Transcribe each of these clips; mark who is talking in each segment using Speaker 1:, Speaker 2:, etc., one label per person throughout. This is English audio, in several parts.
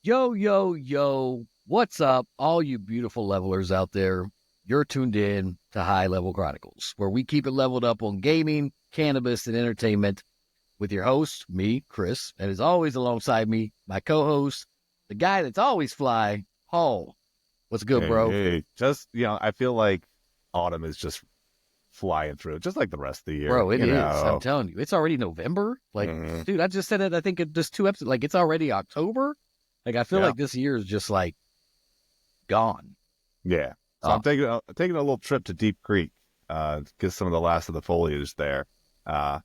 Speaker 1: Yo, yo, yo, what's up, all you beautiful levelers out there? You're tuned in to High Level Chronicles, where we keep it leveled up on gaming, cannabis, and entertainment with your host, me, Chris, and as always alongside me, my co-host, the guy that's always fly, Paul. What's good, bro?
Speaker 2: Hey, just, I feel like autumn is just flying through, just like the rest of the year,
Speaker 1: Bro, it is. I'm telling you, it's already November. Like,
Speaker 2: Mhm.
Speaker 1: dude, I just said it, I think, in just 2 episodes. Like, it's already October. Like, I feel
Speaker 2: Yeah,
Speaker 1: like this year is just, like, gone.
Speaker 2: yeah. So
Speaker 1: Oh,
Speaker 2: I'm taking a little trip to Deep Creek, get some of the last of the foliage there.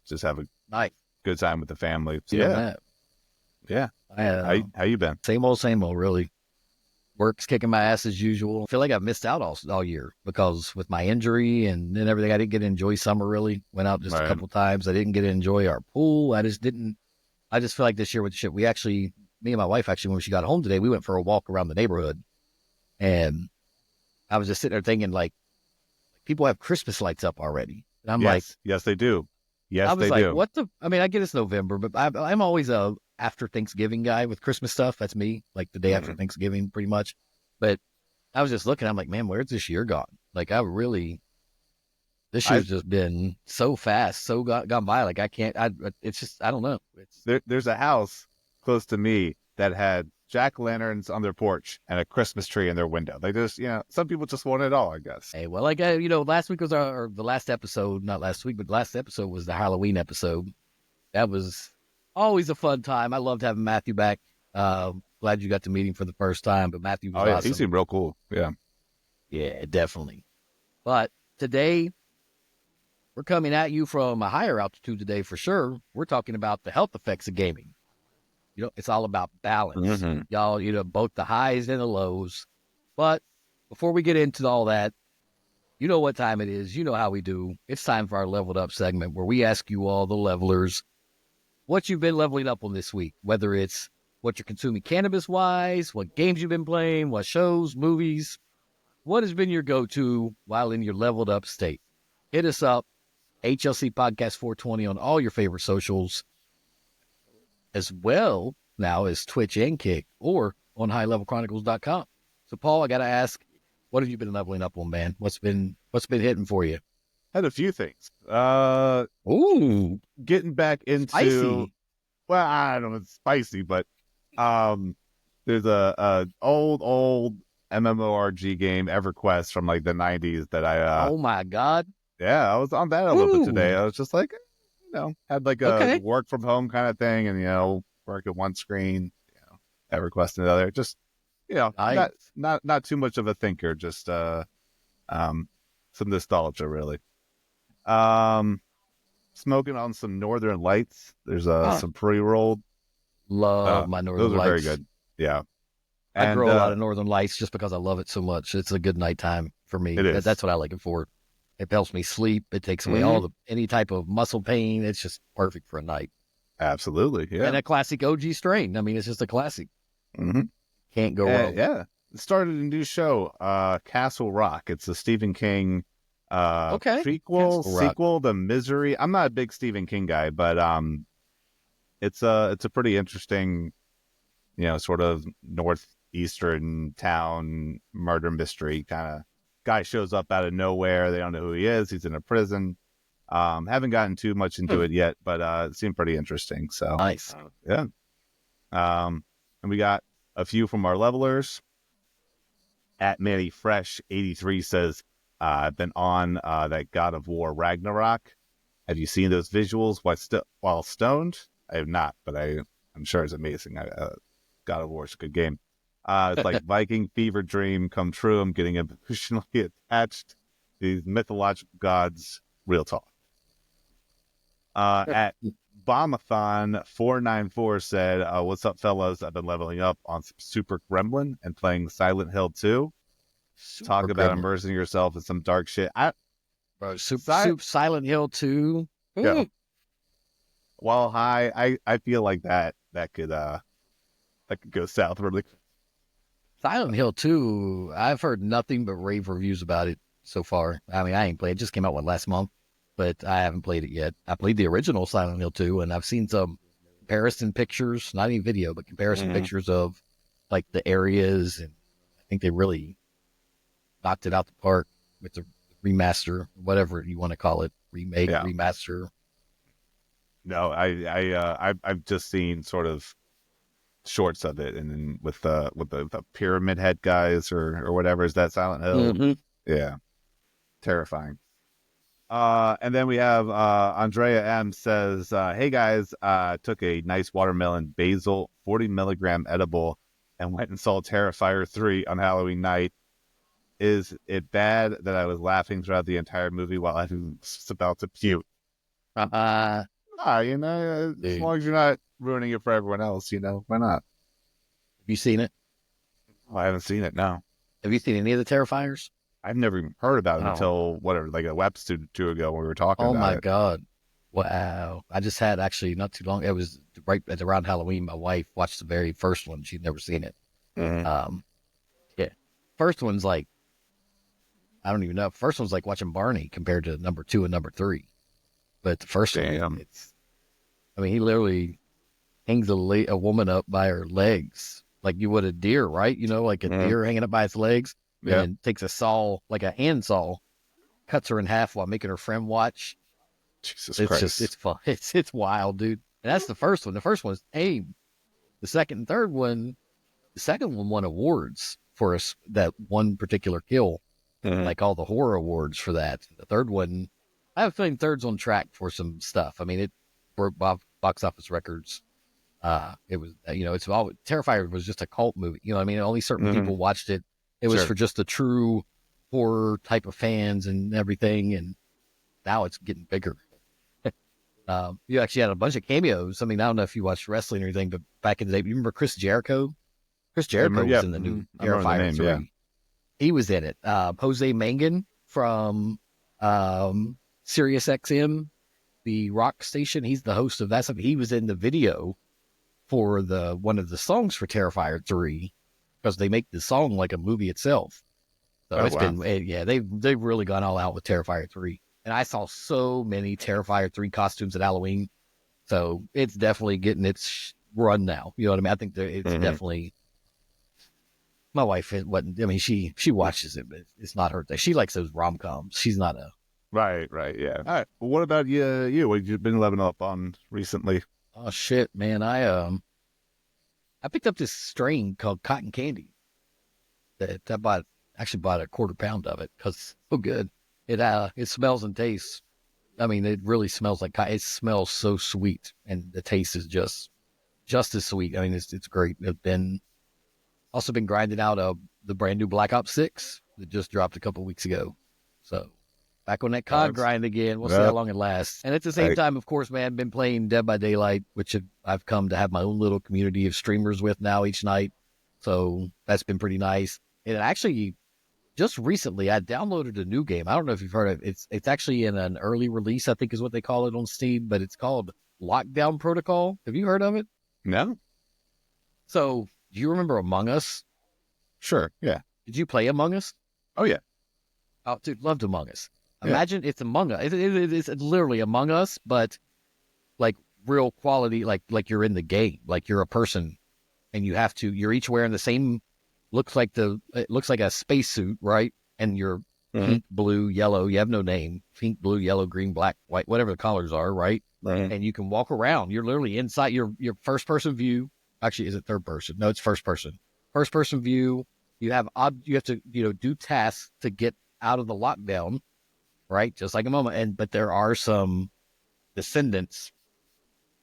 Speaker 2: Just have a
Speaker 1: nice.
Speaker 2: good time with the family. So
Speaker 1: Feeling
Speaker 2: yeah,
Speaker 1: that.
Speaker 2: yeah.
Speaker 1: I
Speaker 2: How you been?
Speaker 1: same old, really. Work's kicking my ass as usual. I feel like I've missed out all year because with my injury and everything, I didn't get to enjoy summer really. Went out just a
Speaker 2: Right.
Speaker 1: couple times. I didn't get to enjoy our pool. I just didn't. I just feel like this year with the shit, me and my wife actually, when she got home today, we went for a walk around the neighborhood. And I was just sitting there thinking, like, people have Christmas lights up already. And I'm like,
Speaker 2: Yes, yes, they do.
Speaker 1: I
Speaker 2: Yes,
Speaker 1: was
Speaker 2: they
Speaker 1: like,
Speaker 2: do.
Speaker 1: what the? I mean, I get it's November, but I'm always a after Thanksgiving guy with Christmas stuff. That's me, like the day after
Speaker 2: Mhm.
Speaker 1: Thanksgiving, pretty much. But I was just looking. I'm like, man, where's this year gone? Like, this
Speaker 2: I
Speaker 1: year's just been so fast, so gone by. Like, I can't. It's just, I don't know. It's
Speaker 2: there's a house close to me that had jack-o'-lanterns on their porch and a Christmas tree in their window. They just, some people just want it all, I guess.
Speaker 1: hey, well, like, last week was or the last episode, not last week, but the last episode was the Halloween episode. That was always a fun time. I loved having Matthew back. Glad you got to meet him for the first time, but Matthew was
Speaker 2: Oh yeah, he
Speaker 1: awesome.
Speaker 2: seemed real cool. Yeah.
Speaker 1: Yeah, definitely. But today, we're coming at you from a higher altitude today for sure. We're talking about the health effects of gaming. It's all about balance.
Speaker 2: Hmm.
Speaker 1: Y'all, both the highs and the lows. But before we get into all that, you know what time it is. You know how we do. It's time for our leveled up segment where we ask you all, the levelers, what you've been leveling up on this week, whether it's what you're consuming cannabis wise, what games you've been playing, what shows, movies, what has been your go to while in your leveled up state. Hit us up, HLC Podcast 420 on all your favorite socials, as well now as Twitch and Kick, or on highlevelchronicles.com. So, Paul, I got to ask, what have you been leveling up on, man? What's been hitting for you?
Speaker 2: Had a few things.
Speaker 1: Ooh,
Speaker 2: Getting back into,
Speaker 1: spicy.
Speaker 2: well, I don't know, it's spicy, but um, there's a old MMORG game, EverQuest from like the '90s that
Speaker 1: Oh my God.
Speaker 2: yeah, I was on that a little bit today.
Speaker 1: Ooh,
Speaker 2: I was just like, had like a
Speaker 1: okay.
Speaker 2: work from home kind of thing, and work at one screen, EverQuest another. Just not
Speaker 1: Nice.
Speaker 2: not too much of a thinker. Just um, some nostalgia really. Um, Smoking on some Northern Lights. There's
Speaker 1: Huh.
Speaker 2: some pre-rolled.
Speaker 1: Love my Northern
Speaker 2: Those are very
Speaker 1: Lights.
Speaker 2: good. Yeah,
Speaker 1: I
Speaker 2: and
Speaker 1: grow a lot of Northern Lights just because I love it so much. It's a good nighttime for me.
Speaker 2: it is.
Speaker 1: That's what I like it for. It helps me sleep. It takes away
Speaker 2: Mm-hmm.
Speaker 1: any type of muscle pain. It's just perfect for a night.
Speaker 2: Absolutely,
Speaker 1: And
Speaker 2: yeah.
Speaker 1: a classic OG strain. I mean, it's just a classic.
Speaker 2: Mm-hmm.
Speaker 1: Can't go wrong.
Speaker 2: Yeah, started a new show, Castle Rock. It's a Stephen King
Speaker 1: Okay.
Speaker 2: prequel,
Speaker 1: Castle Rock.
Speaker 2: sequel to Misery. I'm not a big Stephen King guy, but it's a pretty interesting, sort of northeastern town murder mystery kind of guy shows up out of nowhere. They don't know who he is. He's in a prison. Haven't gotten too much into
Speaker 1: Hmm.
Speaker 2: it yet, but it seemed pretty interesting. So
Speaker 1: Nice.
Speaker 2: yeah. And we got a few from our levelers. At Manny Fresh 83 says, I've been on that God of War Ragnarok. Have you seen those visuals while stoned? I have not, but I'm sure it's amazing. God of War is a good game. It's like Viking fever dream come true. I'm getting emotionally attached to these mythological gods. Real talk. At Bombathon 494 said, what's up, fellas? I've been leveling up on some Super Gremlin and playing Silent Hill 2.
Speaker 1: Super
Speaker 2: Talk about
Speaker 1: Gremlin.
Speaker 2: immersing yourself in some dark shit.
Speaker 1: Bro,
Speaker 2: Si-
Speaker 1: Silent Hill 2.
Speaker 2: yeah.
Speaker 1: Ooh.
Speaker 2: While high, I feel like that could go south really.
Speaker 1: Silent Hill 2, I've heard nothing but rave reviews about it so far. I mean, I ain't played it. It just came out, last month? But I haven't played it yet. I played the original Silent Hill 2, and I've seen some comparison pictures, not even video, but comparison
Speaker 2: Mm-hmm.
Speaker 1: pictures of like the areas, and I think they really knocked it out the park with the remaster, whatever you want to call it, remake,
Speaker 2: Yeah.
Speaker 1: remaster.
Speaker 2: No, I've just seen sort of shorts of it, and then with the pyramid head guys or whatever, is that Silent Hill?
Speaker 1: Mm-hmm.
Speaker 2: Yeah, terrifying. And then we have Andrea M says, "Hey guys, took a nice watermelon basil 40 milligram edible and went and saw Terrifier 3 on Halloween night. Is it bad that I was laughing throughout the entire movie while I was about to puke?
Speaker 1: Uh,
Speaker 2: As
Speaker 1: dude,
Speaker 2: long as you're not ruining it for everyone else, why not?
Speaker 1: have you seen it?
Speaker 2: Oh, I haven't seen it. No,
Speaker 1: Have you seen any of the Terrifiers?
Speaker 2: I've never even heard about it
Speaker 1: Oh,
Speaker 2: until whatever, like a episode or two ago when we were talking
Speaker 1: oh
Speaker 2: about
Speaker 1: my
Speaker 2: it.
Speaker 1: God. Wow. I just had actually not too long. It was right at around Halloween. My wife watched the very first one. She'd never seen it.
Speaker 2: Mm-hmm.
Speaker 1: Um, yeah. First one's like, I don't even know. First one's like watching Barney compared to number two and number three. But the first one,
Speaker 2: Damn.
Speaker 1: I mean, he literally hangs a woman up by her legs like you would a deer, right? Like a
Speaker 2: Mm-hmm.
Speaker 1: deer hanging up by its legs, and
Speaker 2: Yeah.
Speaker 1: then takes a saw, like a hand saw, cuts her in half while making her friend watch.
Speaker 2: Jesus
Speaker 1: It's just,
Speaker 2: Christ.
Speaker 1: it's fun. It's wild, dude. And that's the first one. The first one's tame. The second and third one, the second one won awards for us that one particular kill,
Speaker 2: Mm-hmm.
Speaker 1: like all the horror awards for that. The third one, I have a feeling third's on track for some stuff. I mean, it broke box office records. It was, it's all Terrifier was just a cult movie. You know what I mean? Only certain
Speaker 2: Mm-hmm.
Speaker 1: people watched it. It was
Speaker 2: Sure.
Speaker 1: for just the true horror type of fans and everything. And now it's getting bigger. You actually had a bunch of cameos. I mean, I don't know if you watched wrestling or anything, but back in the day, you remember Chris Jericho? Chris Jericho
Speaker 2: Yeah.
Speaker 1: was in the
Speaker 2: Mm-hmm.
Speaker 1: new
Speaker 2: I remember the
Speaker 1: Terrifier
Speaker 2: name. Yeah.
Speaker 1: 3. He was in it. Jose Mangan from Sirius XM, the rock station. He's the host of that stuff. He was in the video for the one of the songs for Terrifier 3 because they make the song like a movie itself. So
Speaker 2: Oh
Speaker 1: it's
Speaker 2: wow.
Speaker 1: been, yeah, they've really gone all out with Terrifier 3. And I saw so many Terrifier 3 costumes at Halloween. So it's definitely getting its run now. You know what I mean? I think that it's
Speaker 2: Mm-hmm.
Speaker 1: definitely, my wife wasn't, I mean, she watches it, but it's not her thing. She likes those rom coms. She's not a,
Speaker 2: Right. Right. Yeah. All right. Well, what about you? What have you been living up on recently?
Speaker 1: oh shit, man. I picked up this strain called cotton candy that actually bought a quarter pound of it because it's so good. It smells and tastes. I mean, it really smells like it smells so sweet, and the taste is just as sweet. I mean, it's great. It's been also been grinding out the brand new Black Ops 6 that just dropped a couple weeks ago. So back on that COD
Speaker 2: That's
Speaker 1: grind again. We'll see how
Speaker 2: that.
Speaker 1: long it lasts. And at the same
Speaker 2: Right.
Speaker 1: time, of course, man, been playing Dead by Daylight, which I've come to have my own little community of streamers with now each night. So that's been pretty nice. And actually, just recently, I downloaded a new game. I don't know if you've heard of it. It's actually in an early release, I think is what they call it on Steam, but it's called Lockdown Protocol. Have you heard of it?
Speaker 2: No.
Speaker 1: So do you remember Among Us?
Speaker 2: Sure. Yeah.
Speaker 1: Did you play Among Us?
Speaker 2: Oh yeah.
Speaker 1: Oh, dude, loved Among Us.
Speaker 2: Yeah.
Speaker 1: Imagine it's Among Us. It's literally Among Us, but like real quality, like you're in the game, like you're a person, and you're each wearing the same. It looks like a spacesuit, right? And you're
Speaker 2: Mm-hmm.
Speaker 1: pink, blue, yellow. You have no name. Pink, blue, yellow, green, black, white, whatever the colors are, right?
Speaker 2: Mm-hmm.
Speaker 1: And you can walk around. You're literally inside your first person view. Actually, is it third person? No, it's first person. First person view. You have to do tasks to get out of the lockdown, right? Just like a moment. But there are some descendants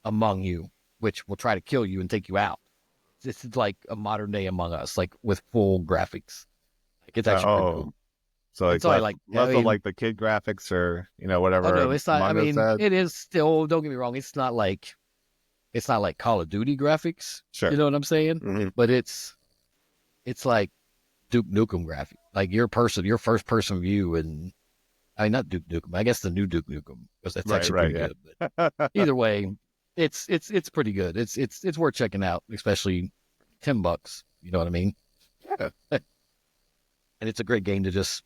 Speaker 1: among you which will try to kill you and take you out. This is like a modern day Among Us, like with full graphics. Like it's actually pretty cool.
Speaker 2: Oh, so
Speaker 1: And
Speaker 2: like
Speaker 1: so I
Speaker 2: less
Speaker 1: like, I
Speaker 2: less of
Speaker 1: mean,
Speaker 2: like the kid graphics or
Speaker 1: oh
Speaker 2: whatever
Speaker 1: no, it's not. I
Speaker 2: Among Us
Speaker 1: mean,
Speaker 2: had.
Speaker 1: it is still. Don't get me wrong. It's not like Call of Duty graphics.
Speaker 2: Sure.
Speaker 1: You know what I'm saying?
Speaker 2: Mm-hmm.
Speaker 1: But it's like Duke Nukem graphic, like your first person view, and I mean not Duke Nukem. I guess the new Duke Nukem because that's
Speaker 2: Right.
Speaker 1: actually
Speaker 2: Right.
Speaker 1: pretty
Speaker 2: Yeah.
Speaker 1: good. But either way, it's pretty good. It's worth checking out, especially $10. You know what I mean?
Speaker 2: Yeah.
Speaker 1: And it's a great game to just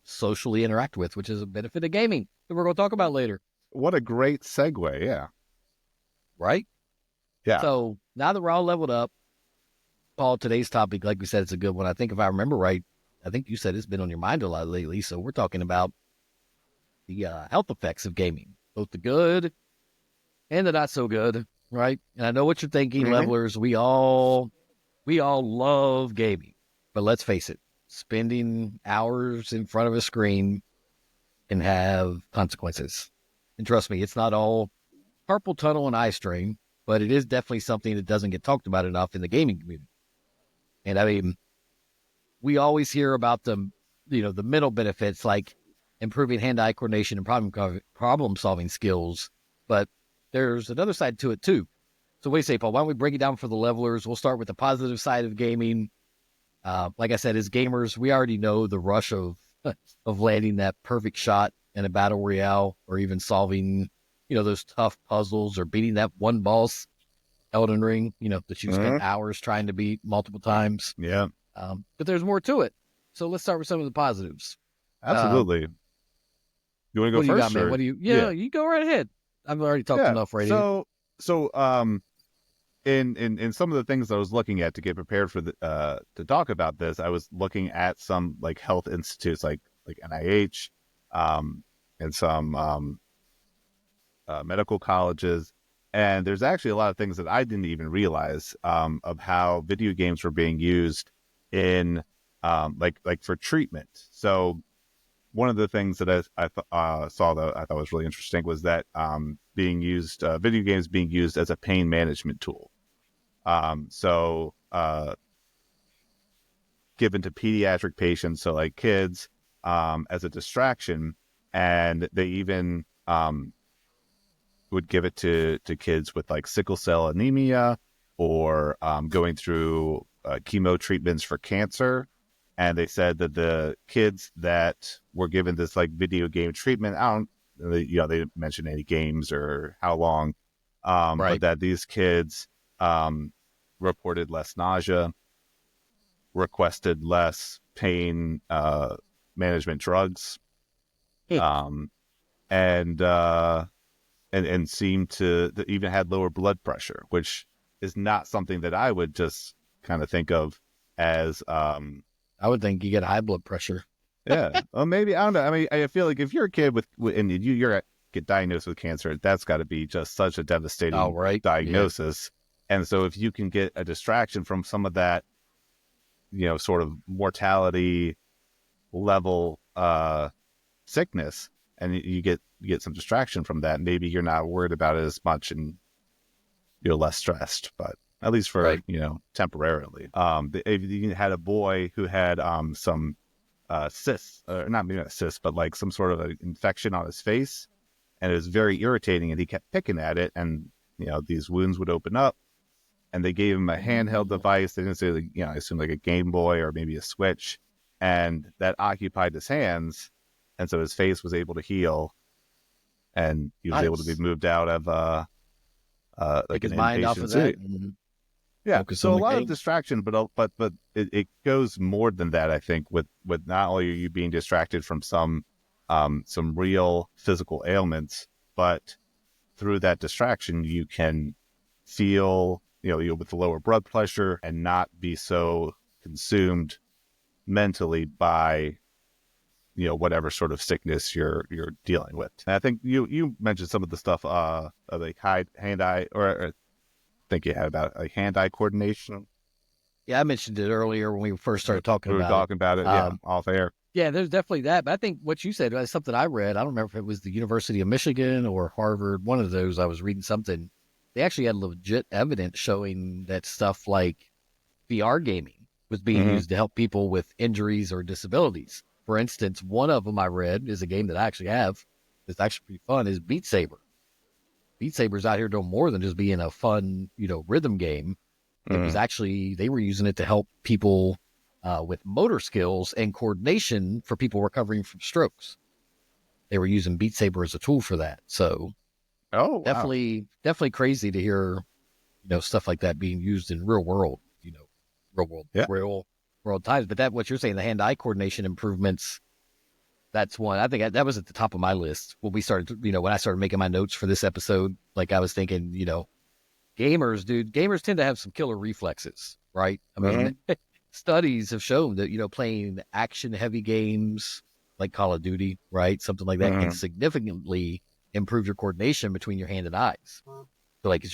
Speaker 1: socially interact with, which is a benefit of gaming that we're going to talk about later,
Speaker 2: What a great segue. Yeah.
Speaker 1: right?
Speaker 2: Yeah.
Speaker 1: So now that we're all leveled up, Paul, today's topic, like we said, it's a good one. I think if I remember right, I think you said it's been on your mind a lot lately. So we're talking about the health effects of gaming, both the good and the not so good, right? And I know what you're thinking,
Speaker 2: Hmm.
Speaker 1: levelers. We all love gaming, but let's face it, spending hours in front of a screen can have consequences. And trust me, it's not all carpal tunnel and eye strain, but it is definitely something that doesn't get talked about enough in the gaming community. And I mean, we always hear about the mental benefits like improving hand-eye coordination and problem solving skills, but there's another side to it too. So what do you say, Paul? Why don't we break it down for the levelers? We'll start with the positive side of gaming. Like I said, as gamers, we already know the rush of of landing that perfect shot in a battle royale, or even solving, those tough puzzles, or beating that one boss, Elden Ring, that you've spent
Speaker 2: Hmm.
Speaker 1: hours trying to beat multiple times.
Speaker 2: Yeah,
Speaker 1: But there's more to it. So let's start with some of the positives. Uh,
Speaker 2: absolutely. You want to go
Speaker 1: what do you got,
Speaker 2: first,
Speaker 1: man?
Speaker 2: or
Speaker 1: What do you? Yeah,
Speaker 2: yeah,
Speaker 1: you go right ahead. I've already talked
Speaker 2: yeah.
Speaker 1: enough right here.
Speaker 2: So in some of the things I was looking at to get prepared for the to talk about this, I was looking at some like health institutes like NIH, and some medical colleges, and there's actually a lot of things that I didn't even realize of how video games were being used in like for treatment. So one of the things that I saw that I thought was really interesting was that being used video games being used as a pain management tool. So given to pediatric patients, so like kids, as a distraction, and they even would give it to kids with like sickle cell anemia, or going through chemo treatments for cancer. And they said that the kids that were given this like video game treatment, I don't, they didn't mention any games or how long, but
Speaker 1: Right.
Speaker 2: that these kids um, reported less nausea, requested less pain management drugs,
Speaker 1: Hmm.
Speaker 2: um, and and seemed to even had lower blood pressure, which is not something that I would just kind of think of as
Speaker 1: I would think you get high blood pressure.
Speaker 2: yeah. Well, maybe I don't know. I mean, I feel like if you're a kid with and you're get diagnosed with cancer, that's got to be just such a
Speaker 1: Oh,
Speaker 2: devastating
Speaker 1: right. Yeah.
Speaker 2: diagnosis. And so if you can get a distraction from some of that, sort of mortality level sickness, and you get some distraction from that, maybe you're not worried about it as much, and you're less stressed, but at least for
Speaker 1: Right.
Speaker 2: temporarily. You had a boy who had some cysts, or not maybe not cysts, but like some sort of an infection on his face, and it was very irritating, and he kept picking at it, and these wounds would open up, and they gave him a handheld
Speaker 1: Oh,
Speaker 2: device. They didn't say, like, I assume like a Game Boy or maybe a Switch, and that occupied his hands, and so his face was able to heal, and he was able to be
Speaker 1: nice.
Speaker 2: moved out of
Speaker 1: Take
Speaker 2: like an
Speaker 1: his mind off
Speaker 2: inpatient
Speaker 1: of that
Speaker 2: city.
Speaker 1: and
Speaker 2: Yeah,
Speaker 1: focus
Speaker 2: so
Speaker 1: on
Speaker 2: a
Speaker 1: the
Speaker 2: lot of
Speaker 1: game.
Speaker 2: distraction, but it goes more than that. I think with not only are you being distracted from some real physical ailments, but through that distraction you can feel you with the lower blood pressure and not be so consumed mentally by whatever sort of sickness you're dealing with. And I think you mentioned some of the stuff like hand eye, or I think you had about like hand eye coordination.
Speaker 1: Yeah, I mentioned it earlier when we first started talking
Speaker 2: We were
Speaker 1: about it.
Speaker 2: talking about it, yeah,
Speaker 1: Um,
Speaker 2: off air.
Speaker 1: yeah, there's definitely that. But I think what you said is something I read. I don't remember if it was the University of Michigan or Harvard, one of those. I was reading something. They actually had legit evidence showing that stuff like VR gaming was being
Speaker 2: Hmm.
Speaker 1: used to help people with injuries or disabilities. For instance, one of them I read is a game that I actually have. It's actually pretty fun. Is Beat Saber. Beat Saber's out here doing more than just being a fun, rhythm game. It was
Speaker 2: Hmm.
Speaker 1: actually they were using it to help people with motor skills and coordination for people recovering from strokes. They were using Beat Saber as a tool for that. So
Speaker 2: Oh wow,
Speaker 1: definitely crazy to hear, stuff like that being used in real world, real world,
Speaker 2: yeah.
Speaker 1: real world times. But that what you're saying, the hand-eye coordination improvements, that's one. I think that was at the top of my list when we started, when I started making my notes for this episode. Like I was thinking, gamers, dude, gamers tend to have some killer reflexes, right? I mean,
Speaker 2: Mhm.
Speaker 1: studies have shown that, playing action heavy games like Call of Duty, right? Something like that can
Speaker 2: Mhm.
Speaker 1: significantly improve your coordination between your hand and eyes. So like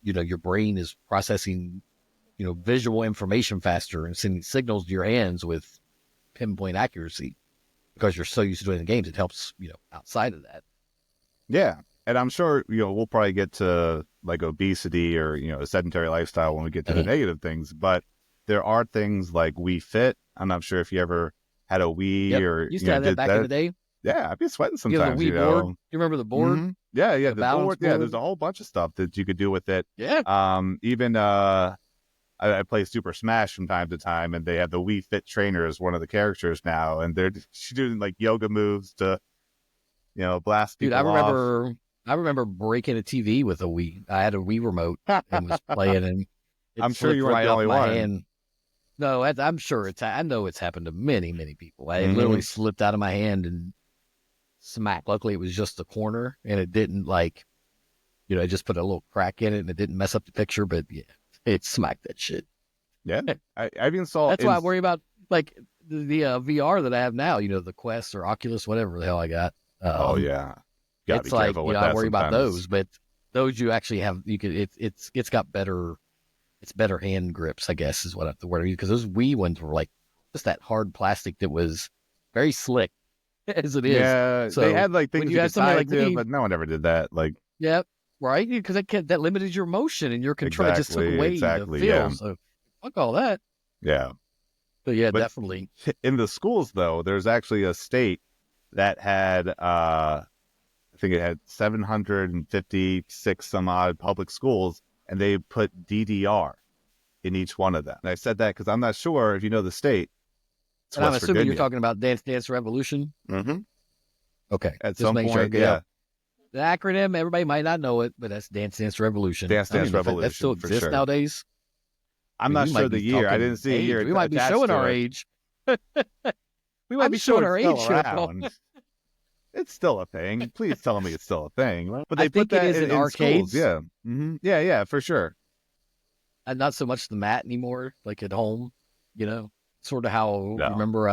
Speaker 1: your brain is processing, visual information faster and sending signals to your hands with pinpoint accuracy because you're so used to doing the games. It helps, outside of that.
Speaker 2: Yeah. And I'm sure, we'll probably get to like obesity or, a sedentary lifestyle when we get to the
Speaker 1: Mhm.
Speaker 2: negative things, but there are things like Wii Fit. I'm not sure if you ever had a Wii
Speaker 1: Yep.
Speaker 2: or,
Speaker 1: Used to have that
Speaker 2: did
Speaker 1: back in
Speaker 2: that.
Speaker 1: the day.
Speaker 2: Yeah, I'd be sweating
Speaker 1: You have the
Speaker 2: sometimes,
Speaker 1: Wii board. You remember the board,
Speaker 2: Yeah, yeah,
Speaker 1: the
Speaker 2: the
Speaker 1: balance
Speaker 2: board. Yeah, there's
Speaker 1: board?
Speaker 2: a whole bunch of stuff that you could do with it.
Speaker 1: Yeah.
Speaker 2: Even I play Super Smash from time to time, and they have the Wii Fit trainer as one of the characters now, and they're she's doing like yoga moves to blast
Speaker 1: Dude,
Speaker 2: people off.
Speaker 1: I remember breaking a TV with a Wii. I had a Wii remote and was playing, and it
Speaker 2: I'm sure you
Speaker 1: slipped
Speaker 2: weren't
Speaker 1: right
Speaker 2: the
Speaker 1: off
Speaker 2: only
Speaker 1: my
Speaker 2: one.
Speaker 1: hand. No, I'm sure I know it's happened to many, many people. I literally
Speaker 2: Hmm.
Speaker 1: slipped out of my hand and smack. Luckily, it was just the corner, and it didn't like, I just put a little crack in it, and it didn't mess up the picture. But yeah, it smacked that shit.
Speaker 2: Yeah, I even saw
Speaker 1: That's why
Speaker 2: in.
Speaker 1: I worry about like the VR that I have now. The Quest or Oculus, whatever the hell I got.
Speaker 2: Oh
Speaker 1: Um,
Speaker 2: yeah, gotta be
Speaker 1: it's like
Speaker 2: careful with
Speaker 1: I
Speaker 2: that
Speaker 1: worry about
Speaker 2: sometimes.
Speaker 1: those, but those you actually have. You could it's got better. It's better hand grips, I guess, is what the word I use. Because those Wii ones were like just that hard plastic that was very slick as it is.
Speaker 2: Yeah, they
Speaker 1: So
Speaker 2: had like
Speaker 1: when
Speaker 2: things
Speaker 1: you
Speaker 2: you
Speaker 1: have
Speaker 2: could
Speaker 1: something
Speaker 2: tie it
Speaker 1: like
Speaker 2: to,
Speaker 1: me,
Speaker 2: but no one ever did that. Like
Speaker 1: yeah, right, because that limited your motion and your control. It just took
Speaker 2: exactly,
Speaker 1: away the
Speaker 2: exactly. Yeah,
Speaker 1: feel. So fuck all that.
Speaker 2: yeah.
Speaker 1: But yeah,
Speaker 2: But
Speaker 1: definitely.
Speaker 2: in the schools, though, there's actually a state that had, I think it had 756 some odd public schools, and they put DDR in each one of them. And I said that because I'm not sure if you know the state. It's
Speaker 1: And I'm
Speaker 2: West
Speaker 1: assuming you're
Speaker 2: Virginia.
Speaker 1: talking about Dance Dance Revolution.
Speaker 2: Mm-hmm.
Speaker 1: Okay,
Speaker 2: At
Speaker 1: just
Speaker 2: some
Speaker 1: making sure.
Speaker 2: point,
Speaker 1: Yeah,
Speaker 2: yeah,
Speaker 1: the acronym everybody might not know it, but that's Dance Dance Revolution.
Speaker 2: Dance
Speaker 1: I don't
Speaker 2: Dance
Speaker 1: even know if that still
Speaker 2: Revolution for
Speaker 1: exists
Speaker 2: sure.
Speaker 1: nowadays. I
Speaker 2: I'm
Speaker 1: mean,
Speaker 2: not
Speaker 1: we
Speaker 2: sure
Speaker 1: might
Speaker 2: the
Speaker 1: be
Speaker 2: year. I didn't
Speaker 1: talking
Speaker 2: see a year
Speaker 1: age. We might be
Speaker 2: attached
Speaker 1: showing
Speaker 2: to
Speaker 1: our
Speaker 2: it.
Speaker 1: age. We might
Speaker 2: I'm
Speaker 1: be
Speaker 2: sure
Speaker 1: showing
Speaker 2: it's
Speaker 1: our
Speaker 2: still
Speaker 1: age here, Paul.
Speaker 2: around. It's still a thing. Please tell me it's still a thing. But
Speaker 1: I
Speaker 2: they put
Speaker 1: think it
Speaker 2: that
Speaker 1: is in
Speaker 2: in schools.
Speaker 1: arcades,
Speaker 2: Yeah. Yeah, yeah, for sure.
Speaker 1: and not so much the mat anymore, like at home. Sort of how
Speaker 2: No.
Speaker 1: remember.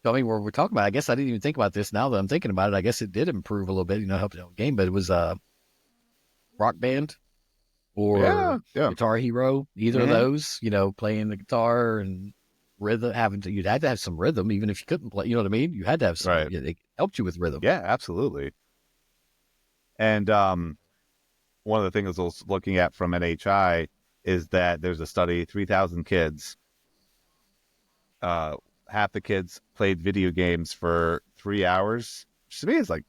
Speaker 1: Tell me where we're talking about. I guess I didn't even think about this. Now that I'm thinking about it, I guess it did improve a little bit. Help the game, but it was Rock Band
Speaker 2: Yeah,
Speaker 1: or
Speaker 2: yeah.
Speaker 1: Guitar Hero. Either of
Speaker 2: Hmm.
Speaker 1: those, playing the guitar and rhythm. You'd had to have some rhythm, even if you couldn't play. You know what I mean? You had to have some.
Speaker 2: Right.
Speaker 1: It helped you with rhythm.
Speaker 2: Yeah, absolutely. And one of the things I was looking at from NHI is that there's a study, 3,000 kids. Uh, half the kids played video games for 3 hours. Which to me, it's like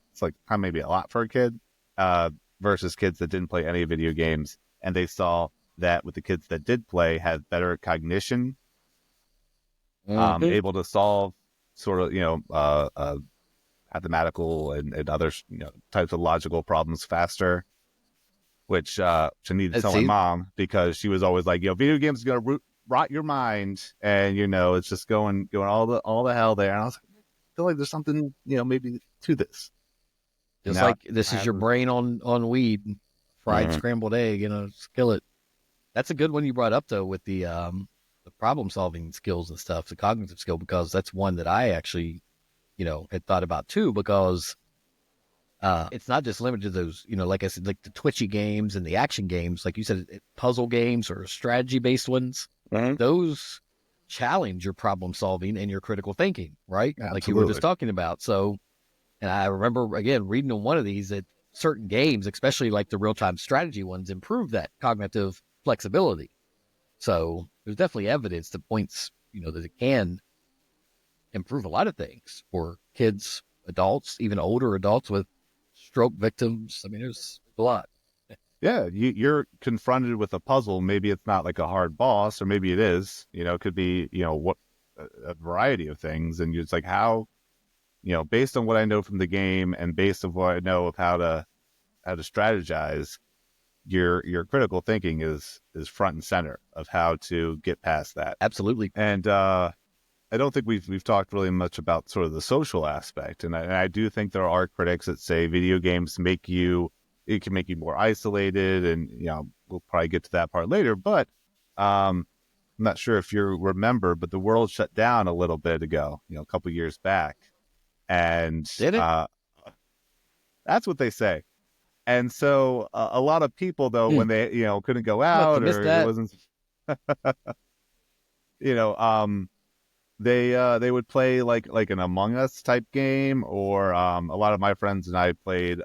Speaker 2: maybe a lot for a kid. Uh, versus kids that didn't play any video games, and they saw that with the kids that did play had better cognition,
Speaker 1: Mm-hmm.
Speaker 2: able to solve sort of mathematical and other types of logical problems faster, which I need to
Speaker 1: Let's
Speaker 2: tell my
Speaker 1: see.
Speaker 2: mom because she was always like, video games is gonna rot your mind, and it's just going all the hell there. And I was like, I feel like there's something maybe to this. And
Speaker 1: Just
Speaker 2: now
Speaker 1: like this
Speaker 2: I
Speaker 1: is
Speaker 2: have
Speaker 1: your
Speaker 2: a,
Speaker 1: brain on weed, fried
Speaker 2: Mhm.
Speaker 1: scrambled egg. Skillet. That's a good one you brought up though with the problem solving skills and stuff, the cognitive skill, because that's one that I actually had thought about too. Because it's not just limited to those, like I said, like the twitchy games and the action games, like you said, puzzle games or strategy based ones.
Speaker 2: Mhm.
Speaker 1: Those challenge your problem solving and your critical thinking, right? Like you were just
Speaker 2: Absolutely.
Speaker 1: talking about. So, and I remember again reading on one of these that certain games, especially like the real time strategy ones, improve that cognitive flexibility. So there's definitely evidence that points, that it can improve a lot of things for kids, adults, even older adults with stroke victims. I mean, there's a lot.
Speaker 2: Yeah, you're confronted with a puzzle. Maybe it's not like a hard boss, or maybe it is. It could be what a variety of things, and you're just like how based on what I know from the game and based on what I know of how to strategize, your critical thinking is front and center of how to get past that.
Speaker 1: Absolutely.
Speaker 2: And I don't think we've talked really much about sort of the social aspect, and I do think there are critics that say video games make you it can make you more isolated, and we'll probably get to that part later. But I'm not sure if you remember, but the world shut down a little bit ago, a couple years back, and
Speaker 1: Did it?
Speaker 2: that's what they say. And so a lot of people, though,
Speaker 1: Hmm.
Speaker 2: when they couldn't go
Speaker 1: I must
Speaker 2: out,
Speaker 1: have missed
Speaker 2: or it
Speaker 1: that.
Speaker 2: wasn't, you know, um, they would play like an Among Us type game, or a lot of my friends and I played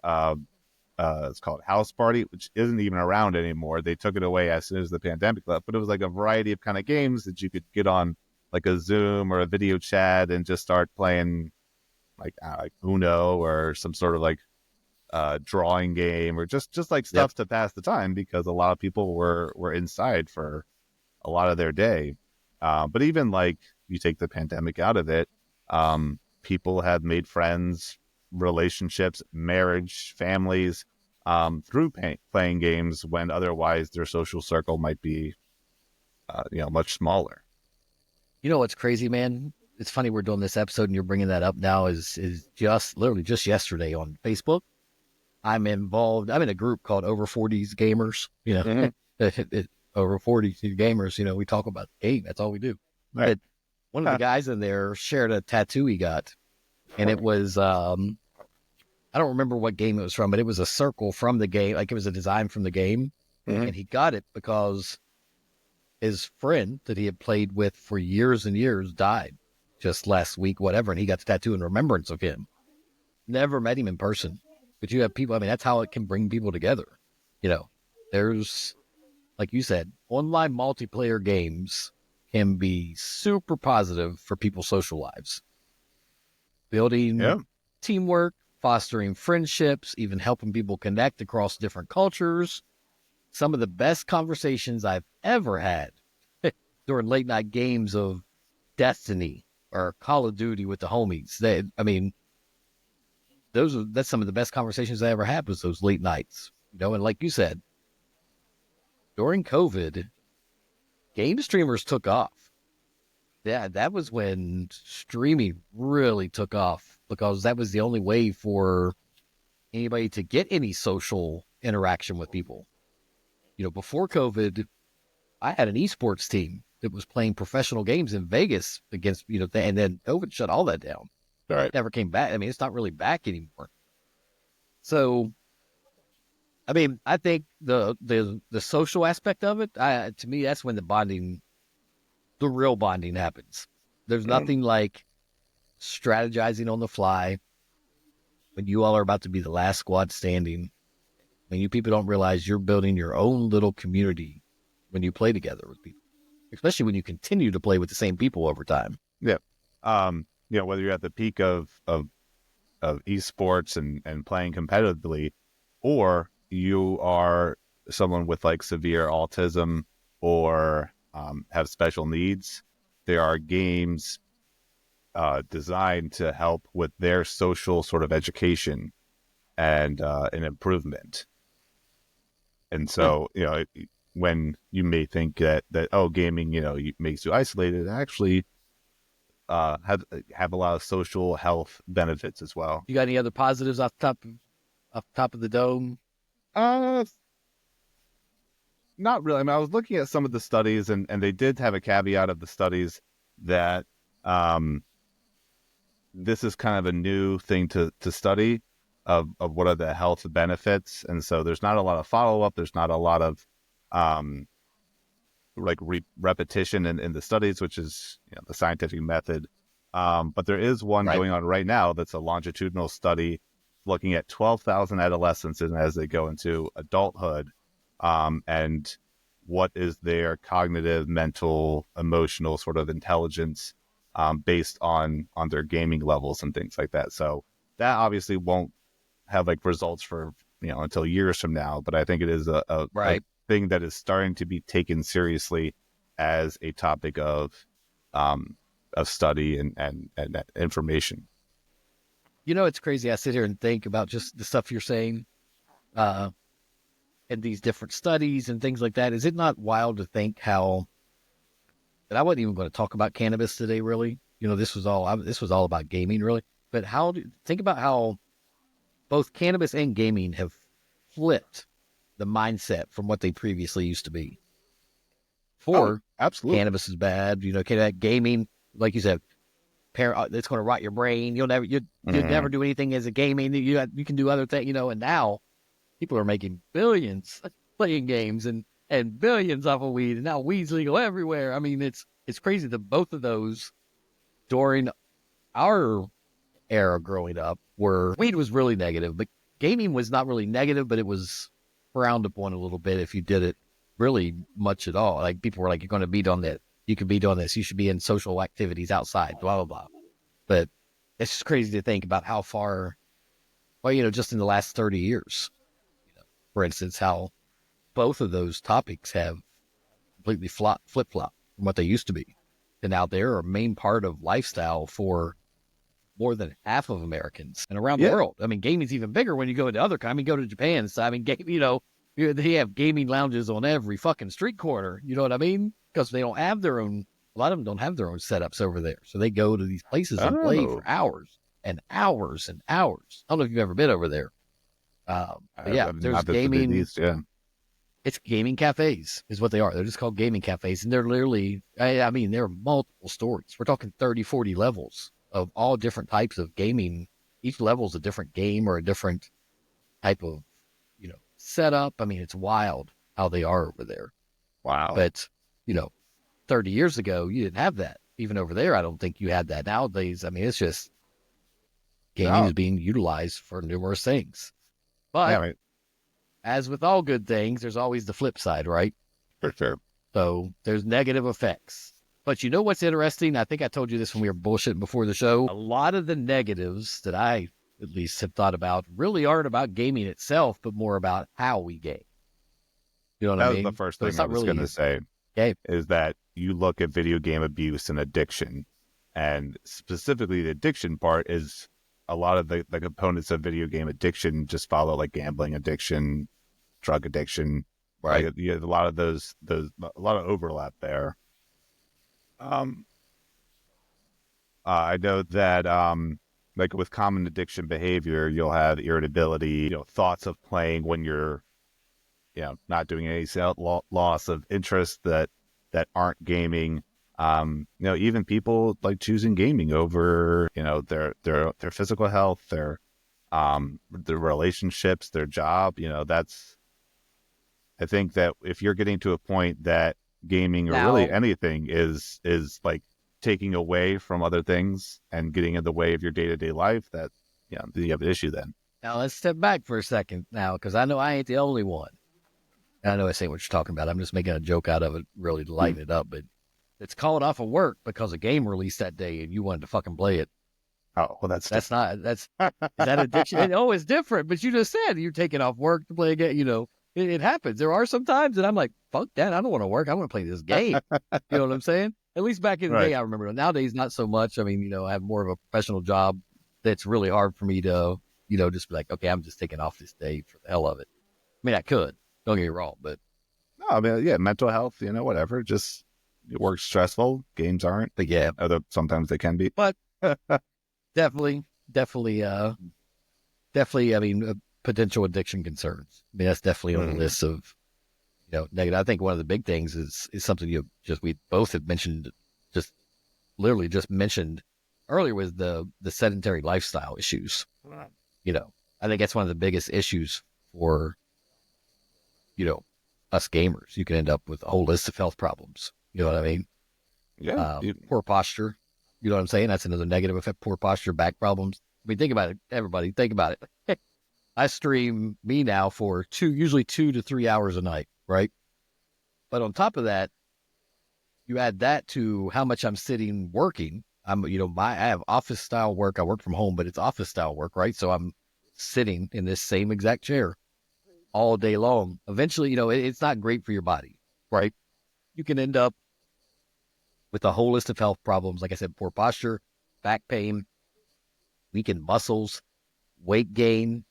Speaker 2: it's called House Party, which isn't even around anymore. They took it away as soon as the pandemic left, but it was like a variety of kind of games that you could get on like a Zoom or a video chat and just start playing like Uno or some sort of like drawing game, or just like
Speaker 1: Yep.
Speaker 2: stuff to pass the time, because a lot of people were inside for a lot of their day. But even like you take the pandemic out of it, people have made friends, relationships, marriage, families through playing games, when otherwise their social circle might be, much smaller.
Speaker 1: You know what's crazy, man? It's funny we're doing this episode and you're bringing that up now. Is just literally just yesterday on Facebook. I'm involved. I'm in a group called Over 40s Gamers.
Speaker 2: Mm-hmm.
Speaker 1: Over 40s gamers. We talk about the game. That's all we do.
Speaker 2: Right.
Speaker 1: But one of the guys in there shared a tattoo he got, and it was I don't remember what game it was from, but it was a circle from the game, like it was a design from the game,
Speaker 2: Mm-hmm.
Speaker 1: and he got it because his friend that he had played with for years and years died just last week, whatever, and he got the tattoo in remembrance of him. Never met him in person, but you have people. I mean, that's how it can bring people together. You know, there's like you said, online multiplayer games can be super positive for people's social lives, building
Speaker 2: Yeah.
Speaker 1: teamwork, fostering friendships, even helping people connect across different cultures. Some of the best conversations I've ever had during late night games of Destiny or Call of Duty with the homies. I mean, that's some of the best conversations I ever had was those late nights. And like you said, during COVID, game streamers took off. Yeah, that was when streaming really took off because that was the only way for anybody to get any social interaction with people. Before COVID, I had an esports team that was playing professional games in Vegas against, and then COVID shut all that down.
Speaker 2: All right.
Speaker 1: Never came back. I mean, it's not really back anymore. So, I mean, I think the social aspect of it, to me, that's when the real bonding happens. There's
Speaker 2: Mm-hmm.
Speaker 1: nothing like strategizing on the fly when you all are about to be the last squad standing. When you people don't realize you're building your own little community when you play together with people, especially when you continue to play with the same people over time.
Speaker 2: Yeah. Whether you're at the peak of esports and playing competitively, or you are someone with like severe autism, or have special needs, there are games designed to help with their social sort of education and an improvement. And
Speaker 1: Hmm.
Speaker 2: so, when you may think that oh, gaming, makes you isolated, actually have a lot of social health benefits as well.
Speaker 1: You got any other positives off the top of the dome?
Speaker 2: Uh, Not really. I mean, I was looking at some of the studies, and they did have a caveat of the studies that um, this is kind of a new thing to study of what are the health benefits. And so there's not a lot of follow up. There's not a lot of um, like repetition in the studies, which is the scientific method. But there is one
Speaker 1: Right.
Speaker 2: going on right now that's a longitudinal study looking at 12,000 adolescents and as they go into adulthood, and what is their cognitive, mental, emotional sort of intelligence, based on their gaming levels and things like that. So that obviously won't have like results for until years from now, but I think it is a
Speaker 1: Right.
Speaker 2: thing that is starting to be taken seriously as a topic um, of study and information.
Speaker 1: It's crazy. I sit here and think about just the stuff you're saying, uh, and these different studies and things like that. Is it not wild to think how? And I wasn't even going to talk about cannabis today. Really, this was all about gaming, really. But think about how both cannabis and gaming have flipped the mindset from what they previously used to be.
Speaker 2: Oh,
Speaker 1: For
Speaker 2: absolutely.
Speaker 1: cannabis is bad, gaming, like you said, it's going to rot your brain. You'll
Speaker 2: Mm.
Speaker 1: never do anything as a gaming. You can do other things, and now people are making billions playing games and billions off of weed, and now weed's legal everywhere. I mean, it's crazy that both of those during our era growing up where weed was really negative, but gaming was not really negative, but it was frowned upon a little bit if you did it really much at all. Like people were like, you're going to be on that. You could be doing this. You should be in social activities outside, blah, blah, blah. But it's just crazy to think about how far, well, just in the last 30 years, for instance, how both of those topics have completely flip flop from what they used to be. And now they're a main part of lifestyle for more than half of Americans and around the
Speaker 2: Yeah.
Speaker 1: world. I mean, gaming's even bigger when you go into other. I mean, go to Japan. So I mean, they have gaming lounges on every fucking street corner. You know what I mean? Because they don't have their own. A lot of them don't have their own setups over there, so they go to these places and play
Speaker 2: Oh,
Speaker 1: for hours and hours and hours. I don't know if you've ever been over there, but yeah,
Speaker 2: I've
Speaker 1: there's
Speaker 2: not been to the
Speaker 1: gaming.
Speaker 2: East. Yeah.
Speaker 1: It's gaming cafes, is what they are. They're just called gaming cafes, and they're literally. I mean, there are multiple stories. We're talking 30, 40 levels of all different types of gaming. Each level is a different game or a different type of, setup. I mean, it's wild how they are over there.
Speaker 2: Wow.
Speaker 1: But, you know, 30 years ago, you didn't have that. Even over there, I don't think you had that. Nowadays, I mean, it's just gaming
Speaker 2: No.
Speaker 1: is being utilized for numerous things. But
Speaker 2: Yeah. Right.
Speaker 1: as with all good things, there's always the flip side, right?
Speaker 2: For sure.
Speaker 1: So there's negative effects. But you know what's interesting? I think I told you this when we were bullshitting before the show. A lot of the negatives that I at least have thought about really aren't about gaming itself, but more about how we game. You know what I
Speaker 2: That was the
Speaker 1: mean?
Speaker 2: first
Speaker 1: So it's
Speaker 2: thing I
Speaker 1: not
Speaker 2: was going
Speaker 1: really
Speaker 2: to say.
Speaker 1: game.
Speaker 2: Is that you look at video game abuse and addiction, and specifically the addiction part is a lot of the components of video game addiction just follow like gambling addiction, drug addiction,
Speaker 1: Right.
Speaker 2: like you have a lot of those a lot of overlap there. Um, I know that like with common addiction behavior, you'll have irritability, thoughts of playing when you're not doing any loss of interest that aren't gaming. Even people like choosing gaming over, their physical health, their relationships, their job. I think that if you're getting to a point that gaming or really
Speaker 1: Now,
Speaker 2: anything is like taking away from other things and getting in the way of your day to day life, that you have an issue then.
Speaker 1: now let's step back for a second now, because I know I ain't the only one. And I know I say what you're talking about. I'm just making a joke out of it, really to lighten it up. But it's called off of work because a game released that day and you wanted to fucking play it.
Speaker 2: Oh, well, that's
Speaker 1: That's
Speaker 2: different.
Speaker 1: not, that's, is that addiction? It's different, but you just said you're taking off work to play a game. It happens. There are some times that I'm like, fuck that. I don't want to work. I want to play this game. You know what I'm saying? At least back in the
Speaker 2: Right.
Speaker 1: day, I remember. Nowadays, not so much. I mean, I have more of a professional job that's really hard for me to, just be like, okay, I'm just taking off this day for the hell of it. I mean, I could. Don't get me wrong, but
Speaker 2: No, I mean, yeah, mental health, whatever. Just work's stressful. Games aren't.
Speaker 1: yeah,
Speaker 2: Although sometimes they can be.
Speaker 1: but definitely, definitely, definitely. I mean, potential addiction concerns. I mean, that's definitely on the
Speaker 2: Mhm.
Speaker 1: list of negative. I think one of the big things is something we both have mentioned, just literally just mentioned earlier, was the sedentary lifestyle issues. You know, I think that's one of the biggest issues for you know us gamers. You can end up with a whole list of health problems. You know what I mean?
Speaker 2: Yeah.
Speaker 1: Poor posture. You know what I'm saying? That's another negative effect. Poor posture, back problems. I mean, think about it. Everybody, think about it. I stream me now for usually 2 to 3 hours a night, right? But on top of that, you add that to how much I'm sitting working. I have office style work. I work from home, but it's office style work, right? So I'm sitting in this same exact chair all day long. Eventually, it's not great for your body, right? You can end up with a whole list of health problems. Like I said, poor posture, back pain, weakened muscles, weight gain.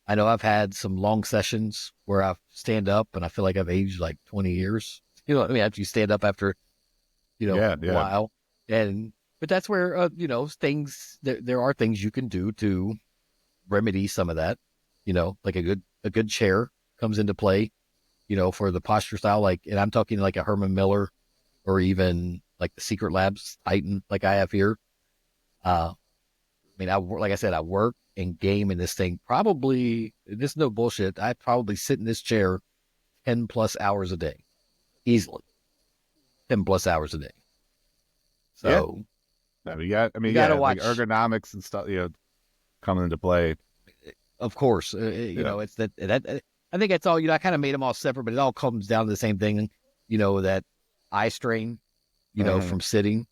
Speaker 1: I know I've had some long sessions where I stand up and I feel like I've aged like 20 years. You know what I mean? After you stand up after,
Speaker 2: Yeah.
Speaker 1: a
Speaker 2: Yeah.
Speaker 1: while. But that's where, there are things you can do to remedy some of that, like a good a good chair comes into play, for the posture style. Like, and I'm talking like a Herman Miller or even like the Secret Labs Titan, like I have here. I mean, like I said, I work and game in this thing. Probably, this is no bullshit. I probably sit in this chair 10 plus hours a day, easily 10 plus hours a day.
Speaker 2: Yeah.
Speaker 1: So
Speaker 2: I
Speaker 1: you
Speaker 2: mean,
Speaker 1: got to
Speaker 2: yeah, like
Speaker 1: watch,
Speaker 2: ergonomics and stuff, coming into play.
Speaker 1: of course,
Speaker 2: Yeah.
Speaker 1: it's that I think that's all, I kind of made them all separate, but it all comes down to the same thing, that eye strain,
Speaker 2: Hmm.
Speaker 1: from sitting,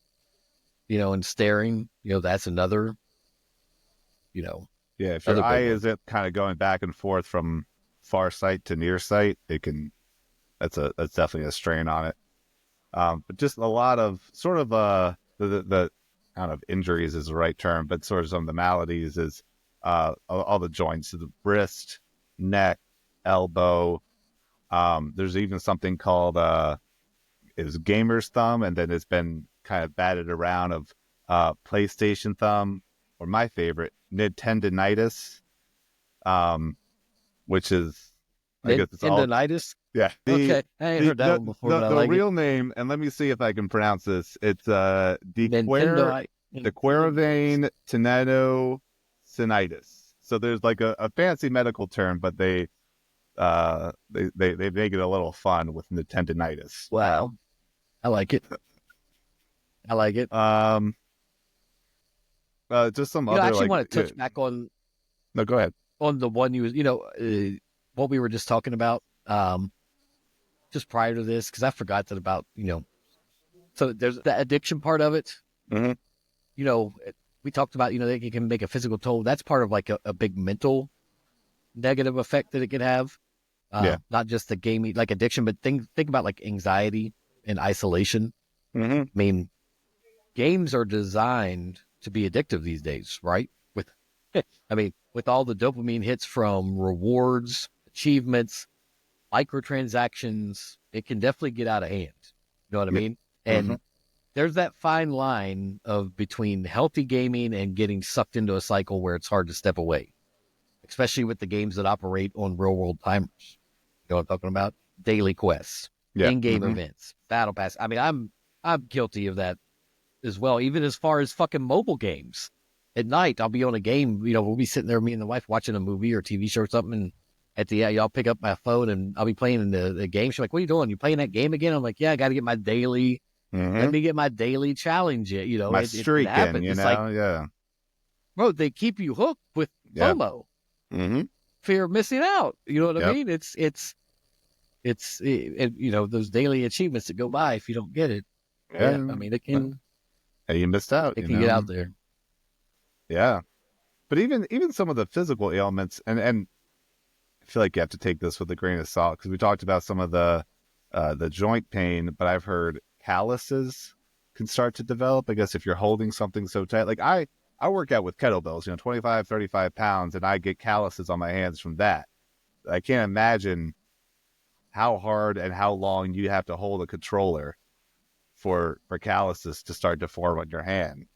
Speaker 1: and staring, that's another, you know,
Speaker 2: Yeah. If your
Speaker 1: another
Speaker 2: eye
Speaker 1: big one.
Speaker 2: isn't kind of going back and forth from far sight to near sight, that's definitely a strain on it. But just a lot of sort of the kind of injuries is the right term, but sort of some of the maladies is all the joints, so the wrist, neck, elbow. There's even something called is gamer's thumb, and then it's been kind of batted around of PlayStation thumb, or my favorite, Nintendinitis, um, which is, I guess it's all,
Speaker 1: Endonitis.
Speaker 2: yeah.
Speaker 1: Okay. I ain't
Speaker 2: The
Speaker 1: heard that one before, but I
Speaker 2: the
Speaker 1: like it.
Speaker 2: real name, and let me see if I can pronounce this. It's
Speaker 1: Nintendo. Nintendo.
Speaker 2: dequervain tinnitus. So there's like a fancy medical term, but they make it a little fun with the tendinitis.
Speaker 1: Wow. I like it. I like it.
Speaker 2: Um, just some
Speaker 1: I
Speaker 2: other
Speaker 1: actually
Speaker 2: like,
Speaker 1: want to touch back
Speaker 2: no, go ahead.
Speaker 1: on the one what we were just talking about, just prior to this, because I forgot that about, so there's the addiction part of it.
Speaker 2: Hmm.
Speaker 1: You know, we talked about, that it can make a physical toll. That's part of like a big mental negative effect that it can have.
Speaker 2: Yeah.
Speaker 1: Not just the gaming, like addiction, but think about like anxiety and isolation.
Speaker 2: Hmm.
Speaker 1: I mean, games are designed to be addictive these days, right? With all the dopamine hits from rewards, achievements, microtransactions, it can definitely get out of hand. You know what I
Speaker 2: Yeah.
Speaker 1: mean?
Speaker 2: Hmm.
Speaker 1: And there's that fine line of between healthy gaming and getting sucked into a cycle where it's hard to step away, especially with the games that operate on real world timers. You know what I'm talking about? Daily quests,
Speaker 2: Yeah.
Speaker 1: in-game
Speaker 2: Hmm.
Speaker 1: events, battle pass. I mean, I'm guilty of that as well. Even as far as fucking mobile games, at night I'll be on a game. We'll be sitting there, me and the wife, watching a movie or TV show or something. And at the end, I'll pick up my phone and I'll be playing in the game. She's like, "What are you doing? You playing that game again?" I'm like, "Yeah, I got to get my daily. Let
Speaker 2: Hmm.
Speaker 1: me get my daily challenge."
Speaker 2: My
Speaker 1: It
Speaker 2: streak in,
Speaker 1: happens. It's like,
Speaker 2: yeah.
Speaker 1: bro, they keep you hooked with
Speaker 2: Yeah.
Speaker 1: FOMO,
Speaker 2: Hmm.
Speaker 1: fear of missing out. You know what I
Speaker 2: Yep.
Speaker 1: mean? Those daily achievements that go by if you don't get it. Yeah,
Speaker 2: Yeah.
Speaker 1: I mean, it
Speaker 2: Well,
Speaker 1: can
Speaker 2: hey, you missed out,
Speaker 1: it can get out there.
Speaker 2: Yeah. But even some of the physical ailments, and I feel like you have to take this with a grain of salt, because we talked about some of the joint pain, but I've heard calluses can start to develop. I guess if you're holding something so tight, like I work out with kettlebells, 25, 35 pounds, and I get calluses on my hands from that. I can't imagine how hard and how long you have to hold a controller for calluses to start to form on your hand.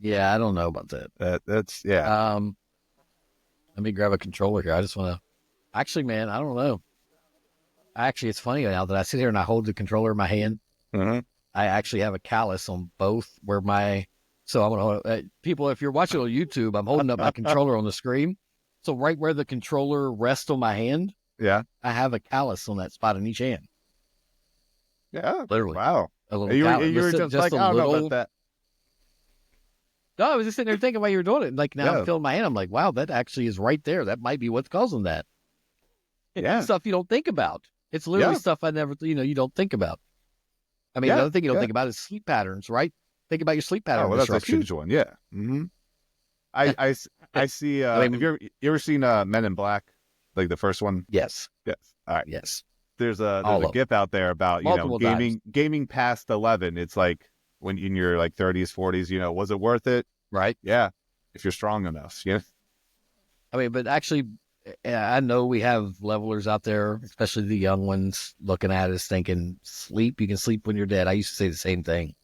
Speaker 1: Yeah, I don't know about that.
Speaker 2: That's yeah.
Speaker 1: Um, Let me grab a controller here. I just want to. Actually, man, I don't know. Actually, it's funny now that I sit here and I hold the controller in my hand.
Speaker 2: Hmm.
Speaker 1: I actually have a callus on both where my. So I'm gonna people. If you're watching on YouTube, I'm holding up my controller on the screen. So right where the controller rests on my hand,
Speaker 2: Yeah.
Speaker 1: I have a callus on that spot in each hand.
Speaker 2: Yeah.
Speaker 1: Literally,
Speaker 2: Wow.
Speaker 1: a little
Speaker 2: And
Speaker 1: callus.
Speaker 2: you were
Speaker 1: Listen,
Speaker 2: just
Speaker 1: just
Speaker 2: like,
Speaker 1: a
Speaker 2: I don't know about
Speaker 1: little.
Speaker 2: that.
Speaker 1: No, I was just sitting there thinking while you were doing it. Like now I'm
Speaker 2: Yeah.
Speaker 1: feeling my hand. I'm like, wow, that actually is right there. That might be what's causing that.
Speaker 2: Yeah.
Speaker 1: Stuff you don't think about. It's literally
Speaker 2: Yeah.
Speaker 1: stuff I never, you don't think about. I mean,
Speaker 2: Yeah.
Speaker 1: another thing you don't
Speaker 2: Yeah.
Speaker 1: think about is sleep patterns, right? Think about your sleep
Speaker 2: Oh,
Speaker 1: pattern
Speaker 2: well, that's a
Speaker 1: disruption.
Speaker 2: huge one. Yeah. Hmm. I see.
Speaker 1: I
Speaker 2: Have
Speaker 1: mean,
Speaker 2: you ever seen Men in Black, like the first one?
Speaker 1: yes,
Speaker 2: Yes. All right.
Speaker 1: yes,
Speaker 2: There's
Speaker 1: all
Speaker 2: a
Speaker 1: of them,
Speaker 2: gif out there about
Speaker 1: multiple times,
Speaker 2: gaming past 11. It's like when in your like 30s, 40s. Was it worth it?
Speaker 1: right?
Speaker 2: Yeah, if you're strong enough. Yeah.
Speaker 1: I mean, but actually, I know we have levelers out there, especially the young ones, looking at us thinking, sleep, you can sleep when you're dead. I used to say the same thing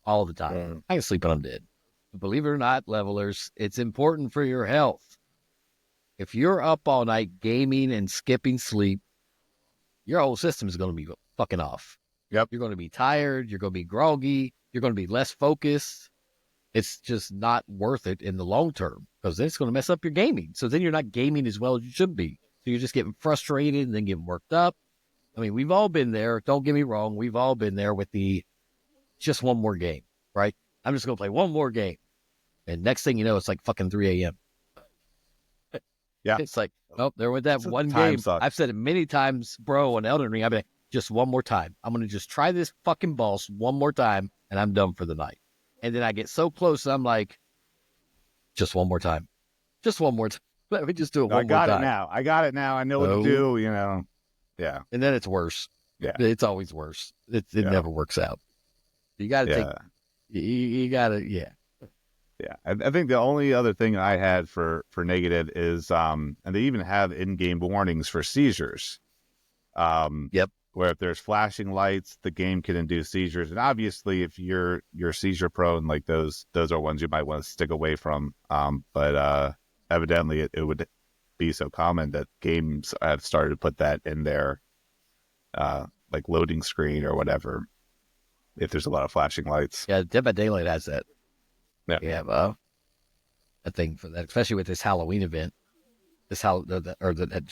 Speaker 1: all the time.
Speaker 2: Mm.
Speaker 1: I can sleep when I'm dead. But believe it or not, levelers, it's important for your health. If you're up all night gaming and skipping sleep, your whole system is going to be fucking off.
Speaker 2: Yep.
Speaker 1: You're going to be tired. You're going to be groggy. You're going to be less focused. It's just not worth it in the long term because then it's going to mess up your gaming. So then you're not gaming as well as you should be. So you're just getting frustrated and then getting worked up. I mean, we've all been there. Don't get me wrong. We've all been there with the just one more game, right? I'm just going to play one more game. And next thing you know, it's like fucking 3 a.m.
Speaker 2: Yeah.
Speaker 1: It's like, oh, there went that one
Speaker 2: Time
Speaker 1: game.
Speaker 2: sucks.
Speaker 1: I've said it many times, bro, on Elden Ring. I've been like, just one more time. I'm going to just try this fucking boss one more time, and I'm done for the night. And then I get so close, and I'm like, just one more time. Just one more time. Let me just do it
Speaker 2: I
Speaker 1: one more
Speaker 2: got it
Speaker 1: time.
Speaker 2: now. I got it now. I know what to do, you know. Yeah.
Speaker 1: And then it's worse.
Speaker 2: Yeah.
Speaker 1: It's always worse. It never works out. You got to take, you got to, yeah.
Speaker 2: Yeah, I think the only other thing I had for negative is, and they even have in-game warnings for seizures.
Speaker 1: Yep.
Speaker 2: Where if there's flashing lights, the game can induce seizures, and obviously, if you're seizure prone, like those are ones you might want to stick away from. But evidently, it would be so common that games have started to put that in their like loading screen or whatever. If there's a lot of flashing lights,
Speaker 1: Yeah, Dead by Daylight has that.
Speaker 2: Yeah.
Speaker 1: You have a thing for that, especially with this Halloween event. That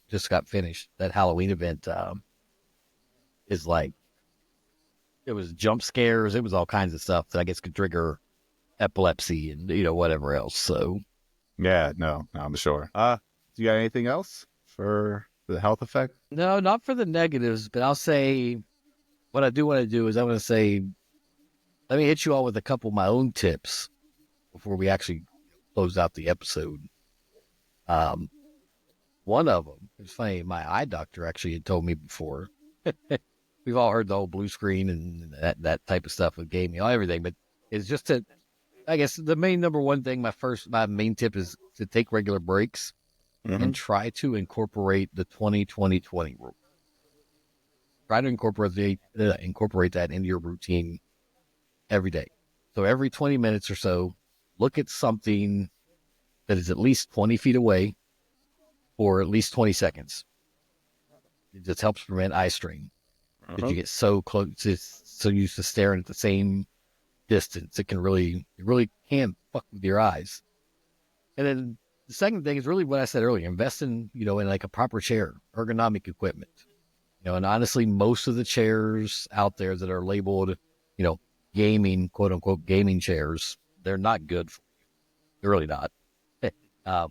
Speaker 1: just got finished. That Halloween event is like, it was jump scares. It was all kinds of stuff that I guess could trigger epilepsy and, whatever else. So,
Speaker 2: yeah, no, I'm sure. Do you got anything else for the health effect?
Speaker 1: no, not for the negatives, but I'll say what I do want to do is I want to say, let me hit you all with a couple of my own tips before we actually close out the episode. One of them, it's funny, my eye doctor actually had told me before. We've all heard the whole blue screen and that type of stuff with gaming, everything, but it's just to, I guess the main number one thing, my main tip is to take regular breaks and try to incorporate the 20-20-20 rule. Try to incorporate that into your routine every day. So every 20 minutes or so, look at something that is at least 20 feet away for at least 20 seconds. It just helps prevent eye strain. Because you get so close, so used to staring at the same distance, it really can fuck with your eyes. And then the second thing is really what I said earlier: invest in like a proper chair, ergonomic equipment. And honestly, most of the chairs out there that are labeled, gaming, quote unquote, gaming chairs, they're not good for you. They're really not.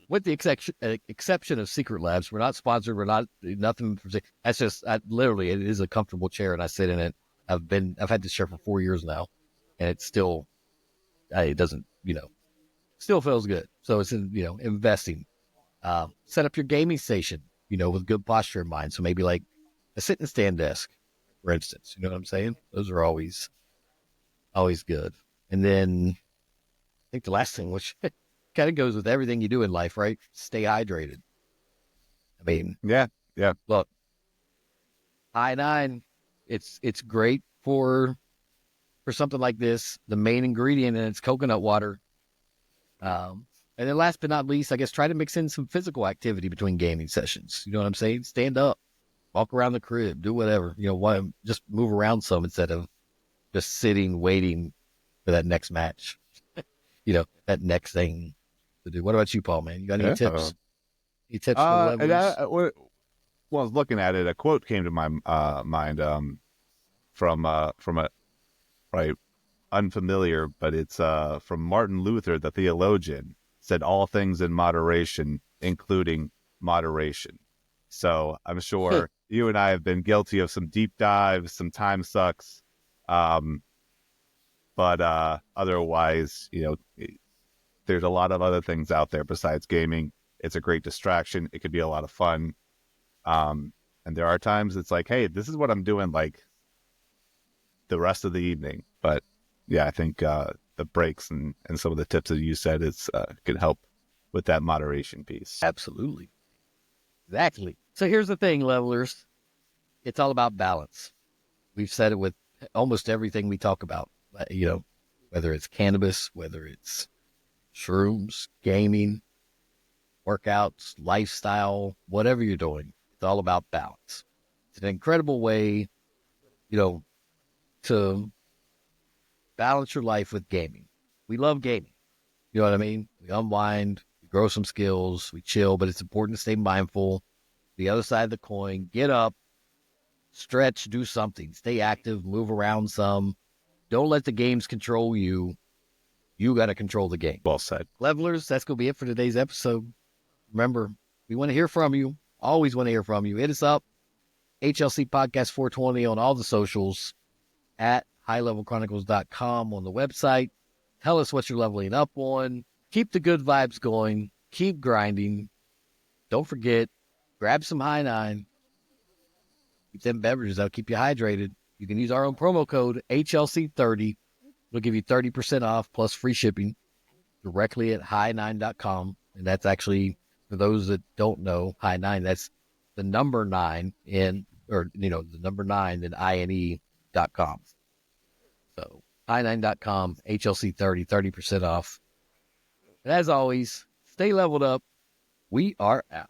Speaker 1: With the exception of Secret Labs, we're not sponsored. We're not nothing. That's just literally, it is a comfortable chair, and I sit in it. I've had this chair for 4 years now, and it's still, it doesn't, still feels good. So it's investing. Set up your gaming station, with good posture in mind. So maybe like a sit and stand desk, for instance. You know what I'm saying? Those are always good. And then I think the last thing, which kind of goes with everything you do in life, right? Stay hydrated. I mean,
Speaker 2: Yeah.
Speaker 1: look, I9, it's great for something like this. The main ingredient in it's coconut water. And then last but not least, I guess try to mix in some physical activity between gaming sessions. You know what I'm saying? Stand up, walk around the crib, do whatever. Just move around some instead of just sitting, waiting for that next match. That next thing to do. What about you, Paul, man? You got any tips? Any tips for the
Speaker 2: And
Speaker 1: levelers?
Speaker 2: when I was looking at it, a quote came to my mind from a right unfamiliar, but it's from Martin Luther, the theologian, said all things in moderation, including moderation. So I'm sure you and I have been guilty of some deep dives, some time sucks, but otherwise, there's a lot of other things out there besides gaming. It's a great distraction. It could be a lot of fun. And there are times it's like, hey, this is what I'm doing like the rest of the evening. But yeah, I think the breaks and some of the tips that you said could help with that moderation piece.
Speaker 1: Absolutely. Exactly. So here's the thing, levelers. It's all about balance. We've said it with almost everything we talk about, whether it's cannabis, whether it's shrooms, gaming. workouts, lifestyle, whatever you're doing. It's all about balance. It's an incredible way, you know, to balance your life with gaming. We love gaming. You know what I mean? We unwind, we grow some skills, we chill, but it's important to stay mindful. The other side of the coin, get up, stretch, do something, stay active, move around some. Don't let the games control you. You got to control the game.
Speaker 2: Well said.
Speaker 1: Levelers, that's going to be it for today's episode. Remember, we want to hear from you. Always want to hear from you. Hit us up, HLC Podcast 420 on all the socials, at highlevelchronicles.com on the website. Tell us what you're leveling up on. Keep the good vibes going. Keep grinding. Don't forget, grab some High Nine. Keep them beverages. That'll keep you hydrated. You can use our own promo code HLC30. It'll give you 30% off plus free shipping directly at high9.com. And that's actually, for those that don't know, High Nine, that's the number 9 in, or, the number 9 in INE.com. So high9.com, HLC30, 30% off. And as always, stay leveled up. We are out.